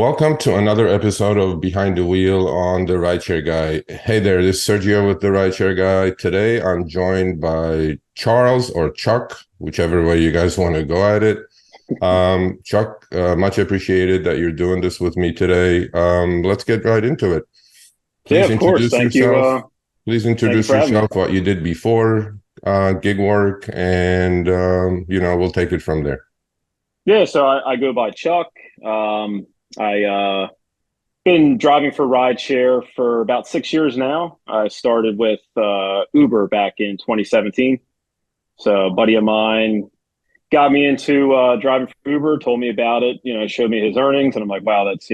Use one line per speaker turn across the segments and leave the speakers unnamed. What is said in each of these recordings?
Welcome to another episode of Behind the Wheel on the RideShare Guy. Hey there, this is Sergio with the RideShare Guy. Today I'm joined by Charles or Chuck, whichever way you guys want to go at it. Chuck, much appreciated that you're doing this with me today. Let's get right into it.
Yeah,
Please
of course.
introduce
Thank you.
yourself. Please
Thank you
introduce
for having me.
yourself, what you did before gig work, and we'll take it from there.
Yeah, so I go by Chuck. I been driving for rideshare for about 6 years now. I started with Uber back in 2017. So a buddy of mine got me into driving for Uber, told me about it, showed me his earnings, and I'm like, wow, that's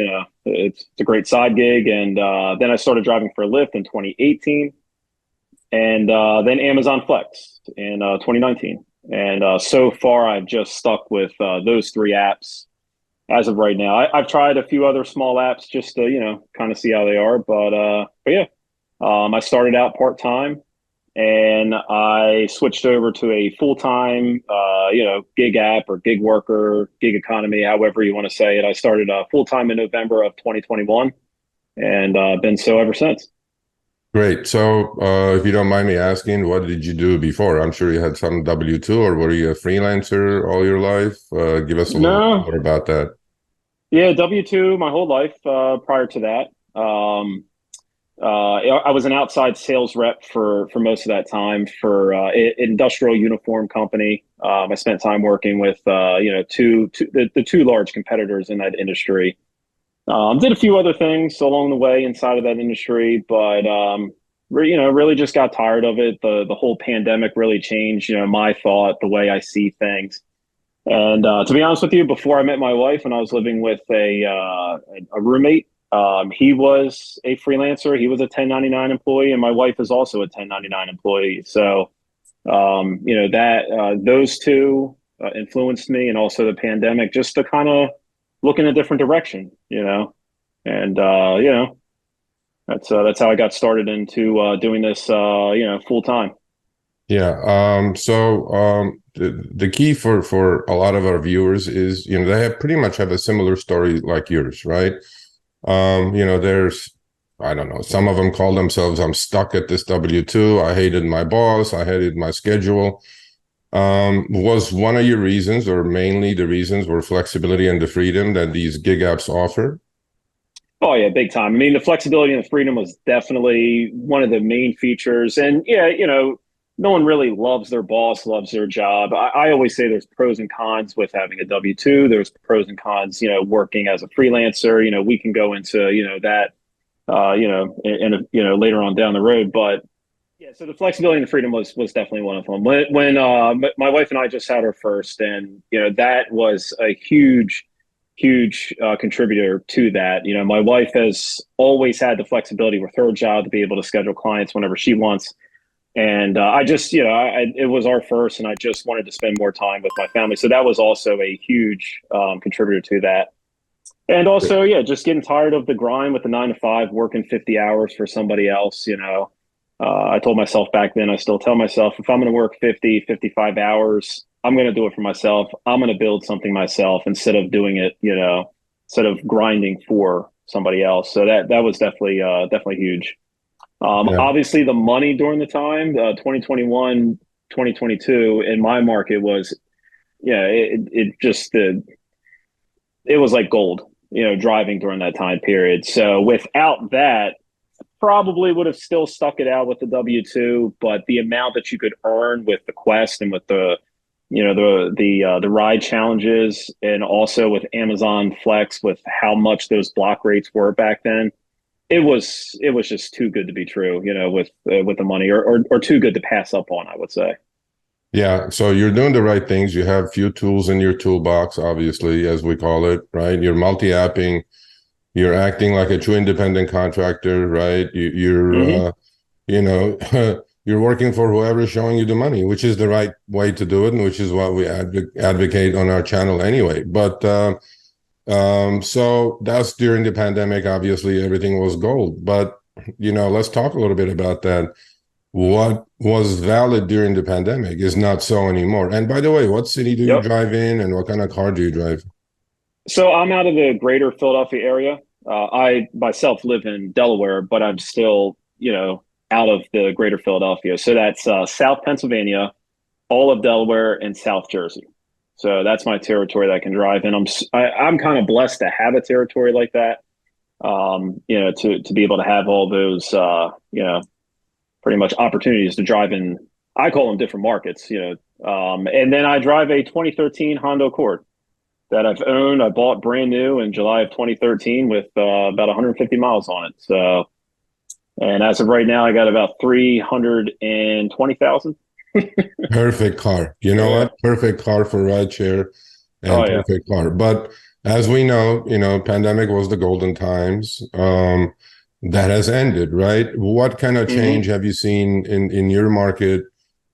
it's a great side gig. And then I started driving for Lyft in 2018, and then Amazon Flex in 2019. And so far, I've just stuck with those three apps as of right now. I've tried a few other small apps just to, kind of see how they are. But yeah, I started out part time, and I switched over to a full time, gig app or gig worker, gig economy, however you want to say it. I started full time in November of 2021, and been so ever since.
Great. So, if you don't mind me asking, what did you do before? I'm sure you had some W-2, or were you a freelancer all your life? Give us a little bit
No,
more about that.
yeah, W-2 my whole life prior to that. I was an outside sales rep for most of that time for industrial uniform company. I spent time working with the two large competitors in that industry. Did a few other things along the way inside of that industry, but really just got tired of it. The whole pandemic really changed, my thought, the way I see things. And to be honest with you, before I met my wife, and I was living with a roommate, he was a freelancer. He was a 1099 employee, and my wife is also a 1099 employee. So, that those two influenced me, and also the pandemic, just to kind of look in a different direction, and that's how I got started into doing this, full time.
Yeah. The key for a lot of our viewers is, they have pretty much have a similar story like yours, right? There's, I don't know, some of them call themselves, I'm stuck at this W-2. I hated my boss. I hated my schedule. Was one of your reasons, or mainly the reasons, were flexibility and the freedom that these gig apps offer?
Oh yeah, big time. I mean, the flexibility and the freedom was definitely one of the main features. And yeah, no one really loves their boss, loves their job. I always say there's pros and cons with having a W-2. There's pros and cons, working as a freelancer. We can go into, that, later on down the road. But yeah, so the flexibility and the freedom was definitely one of them. When my wife and I just had her first, and that was a huge contributor to that. My wife has always had the flexibility with her job to be able to schedule clients whenever she wants. And I just, it was our first, and I just wanted to spend more time with my family. So that was also a huge contributor to that. And also, yeah, just getting tired of the grind with the 9 to 5, working 50 hours for somebody else. I told myself back then, I still tell myself, if I'm going to work 50, 55 hours, I'm going to do it for myself. I'm going to build something myself instead of doing it, instead of grinding for somebody else. So that was definitely huge.
Yeah.
Obviously, the money during the time, 2021, 2022, in my market was, yeah, it was like gold, driving during that time period. So without that, probably would have still stuck it out with the W-2, but the amount that you could earn with the Quest and with the the ride challenges, and also with Amazon Flex, with how much those block rates were back then, it was just too good to be true, with the money, or too good to pass up on, I would say.
Yeah. So you're doing the right things. You have few tools in your toolbox, obviously, as we call it, right? You're multi-apping. You're acting like a true independent contractor, right?
Hmm.
You know, you're working for whoever's showing you the money, which is the right way to do it, and which is what we advocate on our channel anyway. But so that's during the pandemic. Obviously, everything was gold. But let's talk a little bit about that. What was valid during the pandemic is not so anymore. And by the way, what city do you
Yep.
drive in, and what kind of car do you drive?
So I'm out of the greater Philadelphia area. I myself live in Delaware, but I'm still, out of the greater Philadelphia. So that's South Pennsylvania, all of Delaware, and South Jersey. So that's my territory that I can drive in. I'm kind of blessed to have a territory like that. To be able to have all those, pretty much opportunities to drive in. I call them different markets. And then I drive a 2013 Honda Accord that I've owned. I bought brand new in July of 2013 with about 150 miles on it. So, and as of right now, I got about 320,000.
Perfect car. You know
Yeah.
what? Perfect car for rideshare and
Oh yeah.
perfect car. But as we know, pandemic was the golden times. That has ended, right? What kind of change
hmm
have you seen in your market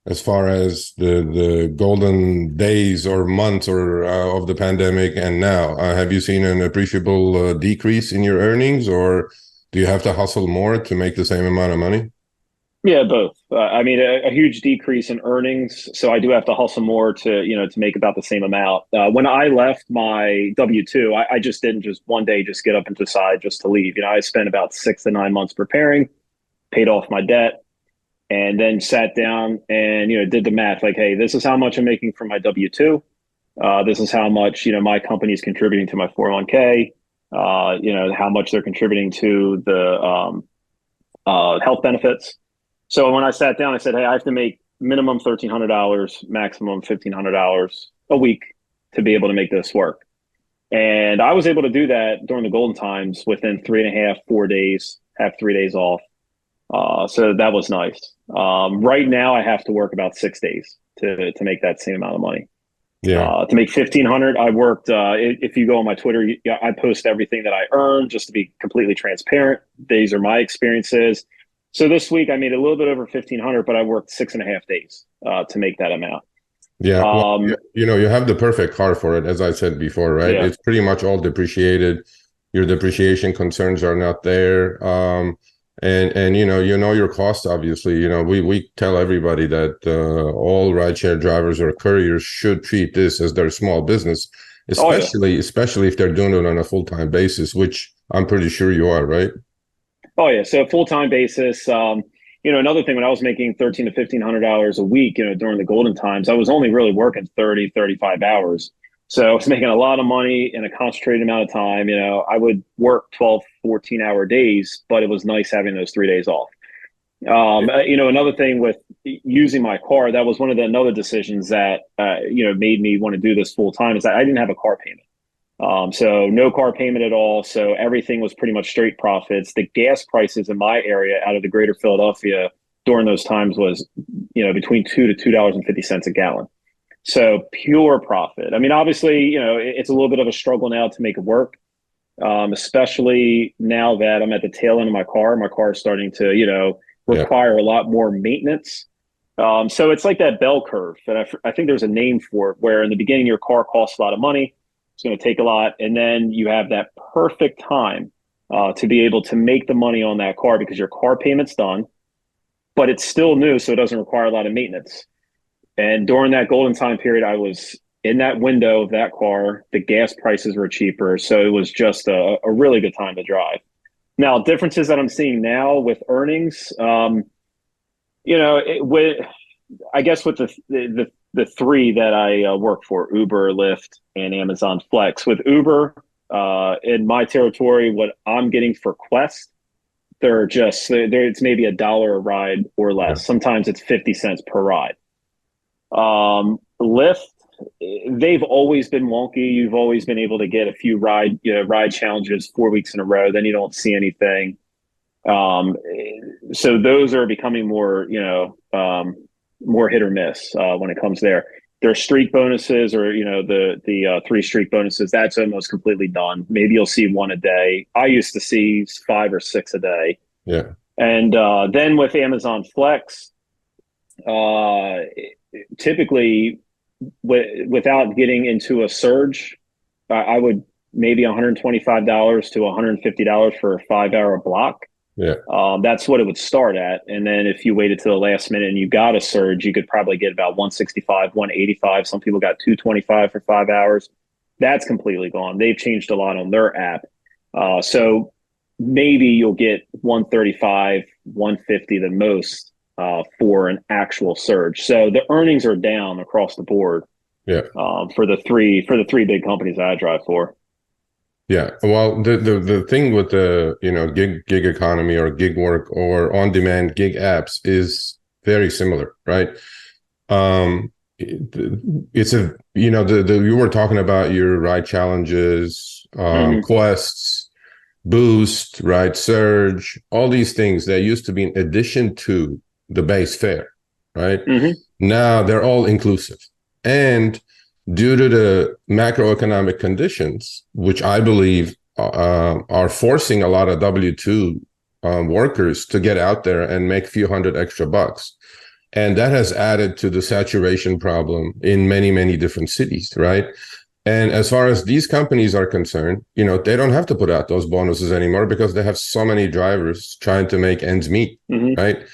as far as the golden days or months or of the pandemic and now? Have you seen an appreciable decrease in your earnings, or do you have to hustle more to make the same amount of money?
Yeah, both. I mean, a huge decrease in earnings, so I do have to hustle more to make about the same amount. When I left my W-2, I just didn't just one day just get up and decide just to leave. I spent about 6 to 9 months preparing, paid off my debt, and then sat down and did the math. Like, hey, this is how much I'm making from my W-2. This is how much my company is contributing to my 401k. How much they're contributing to the health benefits. So when I sat down, I said, hey, I have to make minimum $1,300, maximum $1,500 a week to be able to make this work. And I was able to do that during the golden times within 3.5, 4 days, have 3 days off. So that was nice. Right now, I have to work about 6 days to make that same amount of money.
Yeah.
To make 1,500, I worked. If you go on my Twitter, I post everything that I earn just to be completely transparent. These are my experiences. So this week I made a little bit over 1,500, but I worked 6.5 days to make that amount.
Yeah, well,
Um,
you have the perfect car for it, as I said before, right?
yeah.
It's pretty much all depreciated. Your depreciation concerns are not there. And you know your cost, obviously. We tell everybody that all rideshare drivers or couriers should treat this as their small business,
Oh yeah.
especially if they're doing it on a full-time basis, which I'm pretty sure you are, right?
Oh yeah. So full time basis. Another thing when I was making 1,300 to $1,500 a week, during the golden times, I was only really working 30, 35 hours. So I was making a lot of money in a concentrated amount of time. I would work 12, 14-hour days, but it was nice having those 3 days off. Another thing with using my car, that was one of the another decisions that made me want to do this full time is that I didn't have a car payment. So no car payment at all. So everything was pretty much straight profits. The gas prices in my area out of the greater Philadelphia during those times was, between $2 to $2.50 a gallon. So pure profit. I mean, obviously, it's a little bit of a struggle now to make it work, especially now that I'm at the tail end of my car. My car is starting to,
Yeah.
require a lot more maintenance. So it's like that bell curve. And I think there's a name for it where in the beginning, your car costs a lot of money. It's going to take a lot. And then you have that perfect time to be able to make the money on that car because your car payment's done, but it's still new. So it doesn't require a lot of maintenance. And during that golden time period, I was in that window of that car. The gas prices were cheaper. So it was just a really good time to drive. Now, differences that I'm seeing now with earnings, with I guess with the three that I work for, Uber, Lyft, and Amazon Flex. With Uber, in my territory, what I'm getting for Quest, it's maybe $1 a ride or
Yeah.
less. Sometimes it's 50 cents per ride. Lyft, they've always been wonky. You've always been able to get a few ride challenges 4 weeks in a row. Then you don't see anything. So those are becoming more, more hit or miss when it comes there. Their streak bonuses, or the 3 streak bonuses, that's almost completely done. Maybe you'll see one a day. I used to see 5 or 6 a day.
Yeah.
And then with Amazon Flex, uh, typically without getting into a surge, I would maybe $125 to $150 for a 5-hour block.
Yeah.
That's what it would start at. And then if you waited to the last minute and you got a surge, you could probably get about 165, 185. Some people got 225 for 5 hours. That's completely gone. They've changed a lot on their app. So maybe you'll get 135, 150 the most for an actual surge. So the earnings are down across the board.
Yeah.
For the three big companies that I drive for.
Yeah. Well, the thing with the, gig economy or gig work or on demand gig apps is very similar, right? It's a, you were talking about your ride challenges, quests, boost, right? Surge, all these things that used to be in addition to the base fare, right? Now they're all inclusive. And due to the macroeconomic conditions, which I believe are forcing a lot of W-2 workers to get out there and make a few hundred extra bucks. And that has added to the saturation problem in many, many different cities, right? And as far as these companies are concerned, they don't have to put out those bonuses anymore because they have so many drivers trying to make ends meet, right?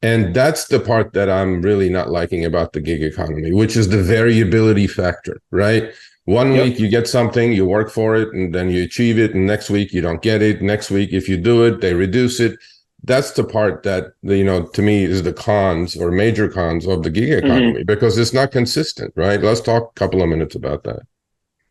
And that's the part that I'm really not liking about the gig economy, which is the variability factor, right? One week you get something, you work for it, and then you achieve it. And next week you don't get it. Next week, if you do it, they reduce it. That's the part that, to me is the cons or major cons of the gig economy because it's not consistent, right? Let's talk a couple of minutes about that.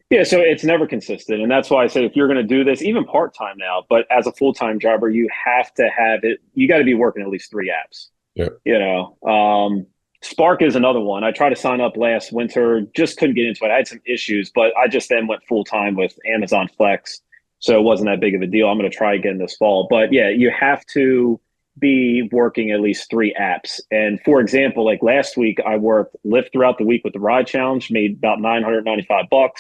Yeah, so it's never consistent. And that's why I say if you're going to do this, even part-time now, but as a full-time driver, you have to have it. You got to be working at least 3 apps.
Yeah.
Spark is another one. I tried to sign up last winter, just couldn't get into it. I had some issues, but I just then went full time with Amazon Flex. So it wasn't that big of a deal. I'm going to try again this fall. But yeah, you have to be working at least 3 apps. And for example, like last week, I worked Lyft throughout the week with the Ride Challenge, made about $995.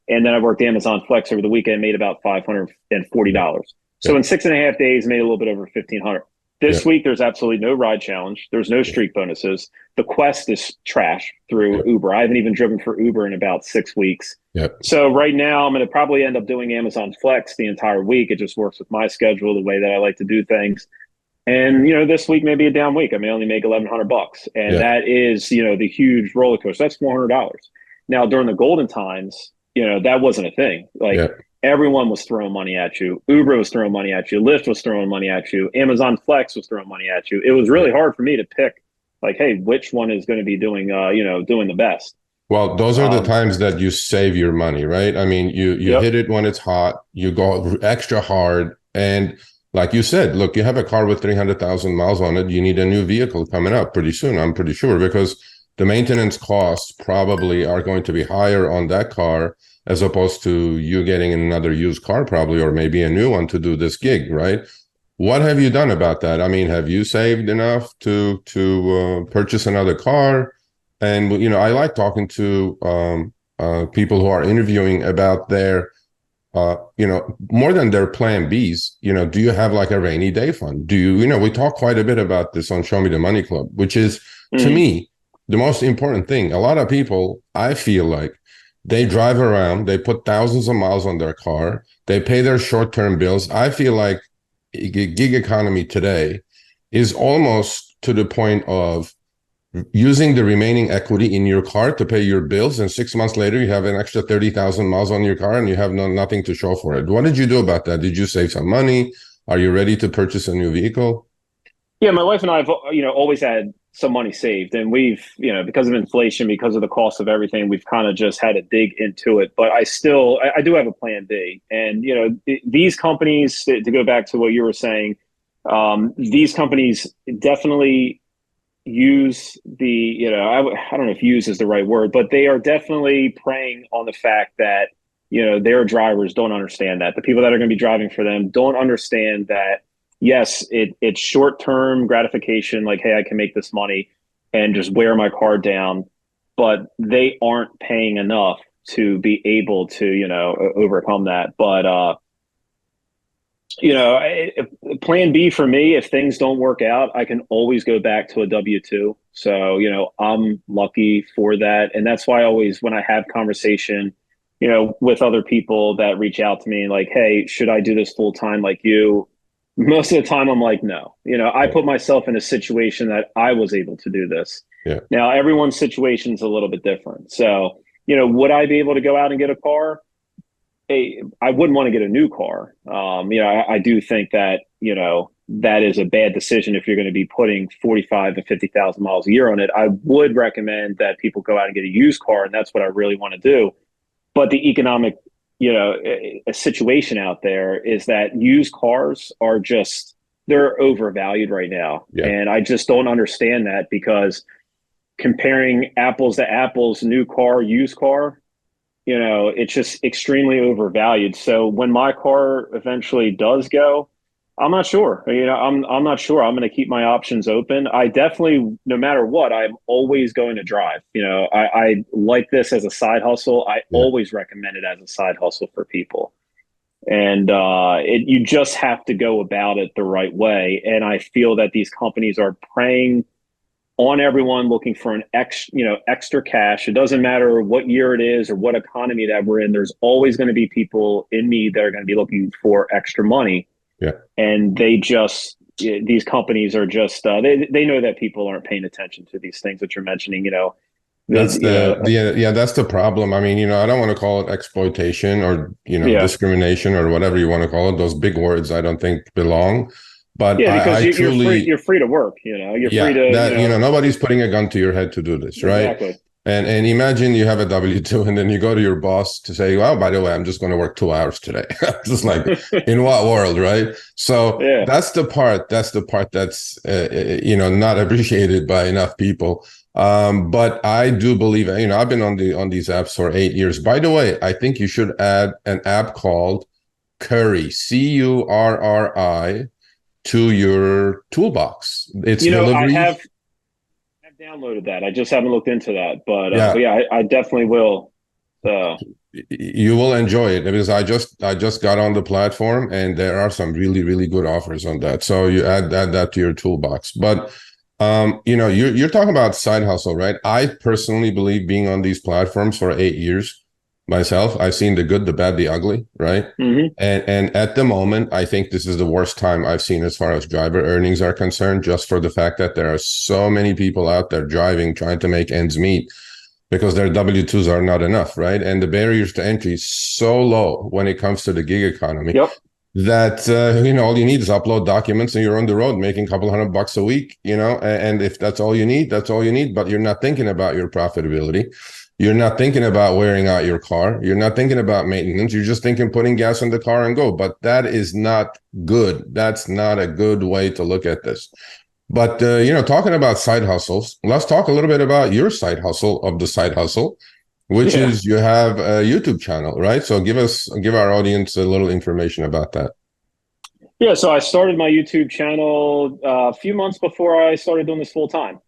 And then I worked Amazon Flex over the weekend, made about $540. So in 6.5 days, made a little bit over $1,500. This week, there's absolutely no ride challenge. There's no streak bonuses. The quest is trash through Uber. I haven't even driven for Uber in about 6 weeks. So right now, I'm going to probably end up doing Amazon Flex the entire week. It just works with my schedule, the way that I like to do things. And, this week may be a down week. I may only make $1,100. And that is, the huge roller coaster. That's $400. Now, during the golden times, that wasn't a thing. Everyone was throwing money at you. Uber was throwing money at you. Lyft was throwing money at you. Amazon Flex was throwing money at you. It was really hard for me to pick, hey, which one is going to be doing, doing the best.
Well, those are the times that you save your money, right? I mean, you hit it when it's hot. You go extra hard. And like you said, look, you have a car with 300,000 miles on it. You need a new vehicle coming up pretty soon, I'm pretty sure, because the maintenance costs probably are going to be higher on that car as opposed to you getting another used car probably, or maybe a new one to do this gig, right? What have you done about that? I mean, have you saved enough to purchase another car? And, I like talking to people who are interviewing about their, more than their plan Bs, do you have like a rainy day fund? Do you, we talk quite a bit about this on Show Me the Money Club, which is, to me, the most important thing. A lot of people, I feel like, they drive around, they put thousands of miles on their car, they pay their short-term bills. I feel like gig economy today is almost to the point of using the remaining equity in your car to pay your bills, and 6 months later you have an extra 30,000 miles on your car and you have nothing to show for it. What did you do about that? Did you save some money? Are you ready to purchase a new vehicle?
Yeah, my wife and I have, always had some money saved, and we've, because of inflation, because of the cost of everything, we've kind of just had to dig into it. But I do have a plan B. And, these companies, to go back to what you were saying, these companies definitely use the, I don't know if use is the right word, but they are definitely preying on the fact that, their drivers don't understand that. The people that are going to be driving for them don't understand that. Yes, it's short-term gratification, like, hey, I can make this money and just wear my car down, but they aren't paying enough to be able to, overcome that. But, plan B for me, if things don't work out, I can always go back to a W-2. So, I'm lucky for that. And that's why I always, when I have conversation, with other people that reach out to me like, hey, should I do this full time like you? Most of the time I'm like, no, I put myself in a situation that I was able to do this. Now, everyone's situation is a little bit different. So, would I be able to go out and get a car? I wouldn't want to get a new car. I do think that, that is a bad decision if you're going to be putting 45 to 50,000 miles a year on it. I would recommend that people go out and get a used car, and that's what I really want to do. But the economic, a situation out there is that used cars are just, they're overvalued right now.
Yeah.
And I just don't understand that, because comparing apples to apples, new car, used car, it's just extremely overvalued. So when my car eventually does go, I'm not sure. I'm not sure. I'm going to keep my options open. I definitely, no matter what, I'm always going to drive. I like this as a side hustle. I always recommend it as a side hustle for people. And you just have to go about it the right way. And I feel that these companies are preying on everyone looking for an extra cash. It doesn't matter what year it is or what economy that we're in. There's always going to be people in need that are going to be looking for extra money.
Yeah.
And these companies are just, they know that people aren't paying attention to these things that you're mentioning,
That's that's the problem. I mean, I don't want to call it exploitation or, discrimination or whatever you want to call it. Those big words I don't think belong. But
because
you're
free to work, you're free to,
nobody's putting a gun to your head to do this, right?
Exactly.
And imagine you have a W-2 and then you go to your boss to say, well, by the way, I'm just going to work 2 hours today. Just like, in what world, right? So that's the part that's not appreciated by enough people. But I do believe, I've been on these apps for 8 years. By the way, I think you should add an app called Curry, Curri, to your toolbox. It's
I have downloaded that. I just haven't looked into that, but I definitely will.
You will enjoy it, because I just got on the platform and there are some really, really good offers on that. So you add that to your toolbox. But you're talking about side hustle, right? I personally believe, being on these platforms for 8 years myself, I've seen the good, the bad, the ugly, right?
Mm-hmm.
And at the moment, I think this is the worst time I've seen as far as driver earnings are concerned, just for the fact that there are so many people out there driving, trying to make ends meet, because their W-2s are not enough, right? And the barriers to entry is so low when it comes to the gig economy.
Yep.
That all you need is upload documents and you're on the road making a couple $100 a week, and if that's all you need, that's all you need. But you're not thinking about your profitability. You're not thinking about wearing out your car. You're not thinking about maintenance. You're just thinking putting gas in the car and go. But that is not good. That's not a good way to look at this. But, talking about side hustles, let's talk a little bit about your side hustle of the side hustle, which is you have a YouTube channel, right? So give our audience a little information about that.
Yeah, so I started my YouTube channel a few months before I started doing this full time.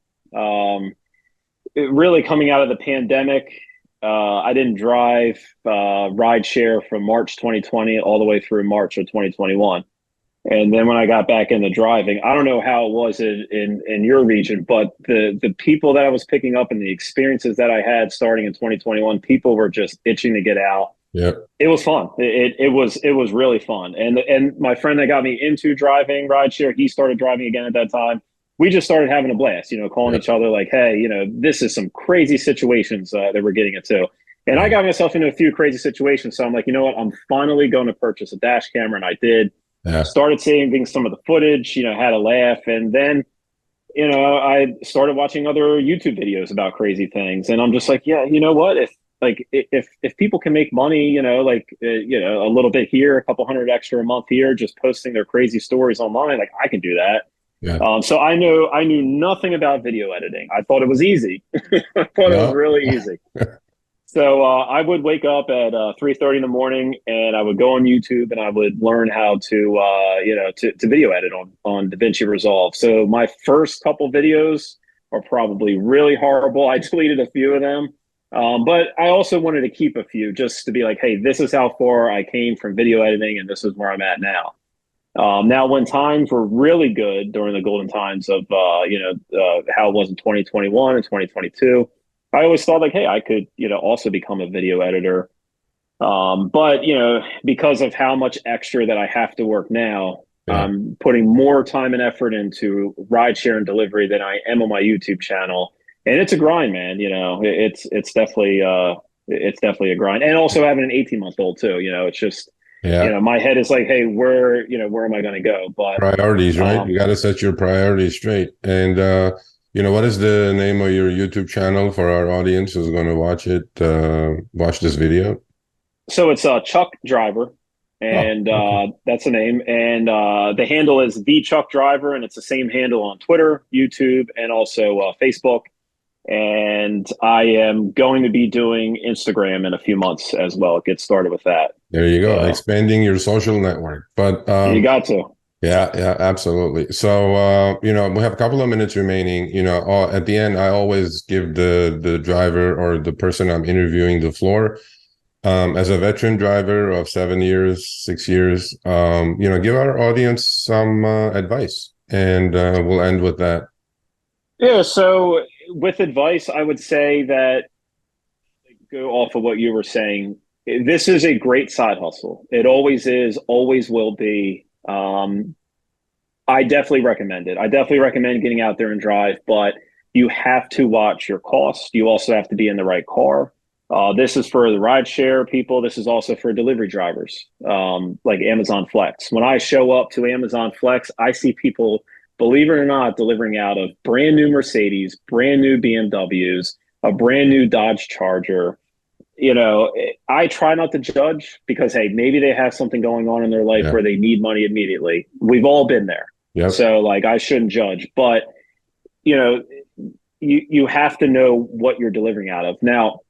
Really coming out of the pandemic, I didn't drive RideShare from March 2020 all the way through March of 2021. And then when I got back into driving, I don't know how it was in your region, but the people that I was picking up and the experiences that I had starting in 2021, people were just itching to get out.
Yeah,
it was fun. It was really fun. And my friend that got me into driving RideShare, he started driving again at that time. We just started having a blast, calling each other like, hey, this is some crazy situations that we're getting into. And I got myself into a few crazy situations. So I'm like, you know what? I'm finally going to purchase a dash camera. And I did.
Yeah.
Started saving some of the footage, had a laugh. And then, I started watching other YouTube videos about crazy things. And I'm just like, yeah, you know what? If people can make money, a little bit here, a couple hundred extra a month here, just posting their crazy stories online, like I can do that.
Yeah.
So I knew nothing about video editing. I thought it was easy. I thought it was really easy. So I would wake up at 3:30 in the morning, and I would go on YouTube and I would learn how to video edit on DaVinci Resolve. So my first couple videos are probably really horrible. I deleted a few of them, but I also wanted to keep a few just to be like, hey, this is how far I came from video editing, and this is where I'm at now. Now, when times were really good during the golden times of how it was in 2021 and 2022. I always thought like, hey, I could, also become a video editor. But, because of how much extra that I have to work now, I'm putting more time and effort into rideshare and delivery than I am on my YouTube channel. And it's a grind, man. It's definitely, it's definitely a grind. And also having an 18-month-old too, it's just,
Yeah.
my head is like, hey, where am I going to go? But
Priorities, right? You got to set your priorities straight. And, what is the name of your YouTube channel for our audience who's going to watch this video?
so it's Chuck Driver,
Oh,
and
okay.
that's the name. And the handle is the Chuck Driver, and it's the same handle on Twitter, YouTube, and also Facebook. And I am going to be doing Instagram in a few months as well. Get started with that.
There you go,
So
expanding your social network. But
you got to.
yeah, absolutely. So we have a couple of minutes remaining. At the end, I always give the driver or the person I'm interviewing the floor. As a veteran driver of 7 years, 6 years, give our audience some advice, and we'll end with that.
Yeah. So with advice, I would say that go off of what you were saying. This is a great side hustle. It always is, always will be. I definitely recommend it. I definitely recommend getting out there and drive, but you have to watch your costs. You also have to be in the right car. This is for the rideshare people. This is also for delivery drivers, like Amazon Flex. When I show up to Amazon Flex, I see people, believe it or not, delivering out of brand new Mercedes, brand new BMWs, a brand new Dodge Charger. I try not to judge because, hey, maybe they have something going on in their life
Yeah.
where they need money immediately. We've all been there.
Yep.
So, like, I shouldn't judge. But, you know, you have to know what you're delivering out of. Now,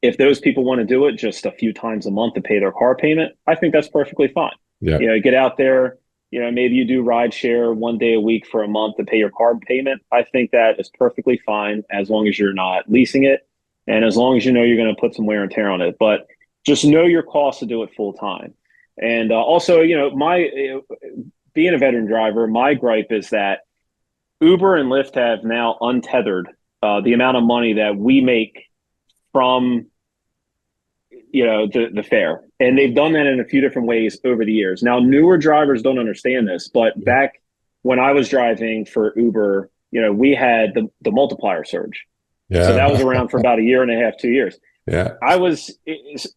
if those people want to do it just a few times a month to pay their car payment, I think that's perfectly fine.
Yeah.
Get out there, maybe you do ride share 1 day a week for a month to pay your car payment. I think that is perfectly fine as long as you're not leasing it and as long as you know you're going to put some wear and tear on it. But just know your costs to do it full time. And also, being a veteran driver, my gripe is that Uber and Lyft have now untethered the amount of money that we make from the fare, and they've done that in a few different ways over the years. Now, newer drivers don't understand this, but back when I was driving for Uber, we had the multiplier surge. So that
Yeah.
was around for about a year and a half, 2 years.
Yeah.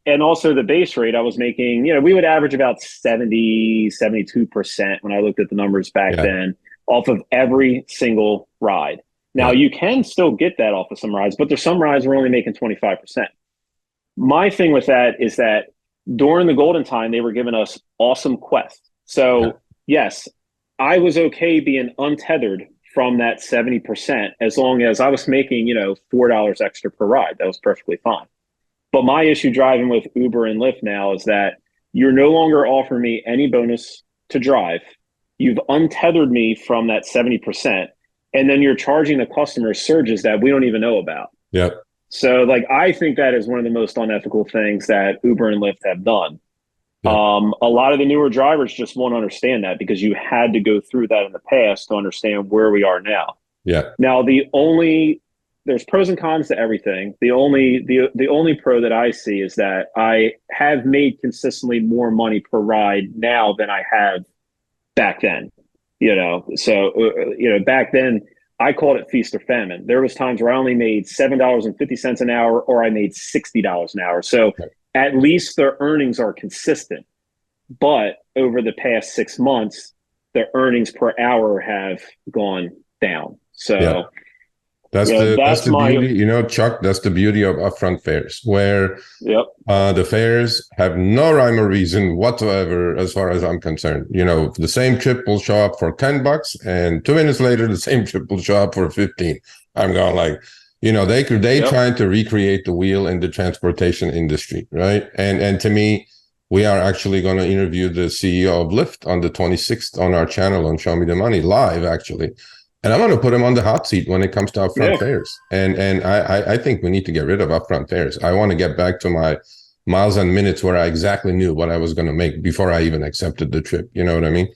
And also the base rate I was making, we would average about 72% when I looked at the numbers back
Yeah.
then off of every single ride. Now,
Yeah.
you can still get that off of some rides, but there's some rides we're only making 25%. My thing with that is that during the golden time, they were giving us awesome quests.
Yeah.
So yes, I was okay being untethered from that 70% as long as I was making, $4 extra per ride. That was perfectly fine. But my issue driving with Uber and Lyft now is that you're no longer offering me any bonus to drive. You've untethered me from that 70%, and then you're charging the customer surges that we don't even know about.
Yeah.
So, like, I think that is one of the most unethical things that Uber and Lyft have done.
Yeah.
A lot of the newer drivers just won't understand that because you had to go through that in the past to understand where we are now.
Yeah.
Now, there's pros and cons to everything. The only pro that I see is that I have made consistently more money per ride now than I have back then. Back then I called it feast or famine. There was times where I only made $7.50 an hour or I made $60 an hour. So at least their earnings are consistent. But over the past 6 months, the earnings per hour have gone down. So
Yeah. That's the beauty, Chuck, that's the beauty of upfront fares, where the fares have no rhyme or reason whatsoever as far as I'm concerned. The same trip will show up for $10 and 2 minutes later, the same trip will show up for 15. I'm going like, they trying to recreate the wheel in the transportation industry, right? And to me, we are actually going to interview the CEO of Lyft on the 26th on our channel on Show Me the Money live, actually. And I'm going to put him on the hot seat when it comes to upfront fares. And I think we need to get rid of upfront fares. I want to get back to my miles and minutes where I exactly knew what I was going to make before I even accepted the trip. You know what I mean?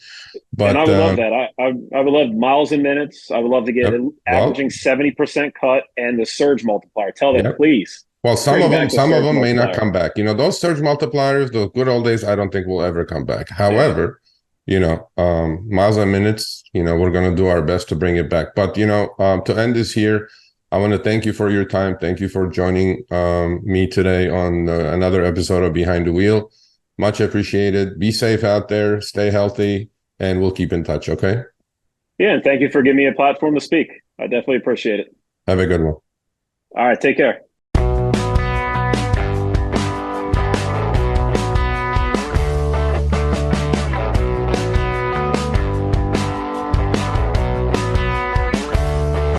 But
and I would love that. I would love miles and minutes. I would love to get averaging 70% cut and the surge multiplier. Tell them, please.
Well, some of them may not come back. Those surge multipliers, those good old days, I don't think will ever come back. However, miles and minutes, we're going to do our best to bring it back. But, to end this here, I want to thank you for your time. Thank you for joining me today on another episode of Behind the Wheel. Much appreciated. Be safe out there. Stay healthy, and we'll keep in touch. Okay.
Yeah, and thank you for giving me a platform to speak. I definitely appreciate it.
Have a good one.
All right, take care.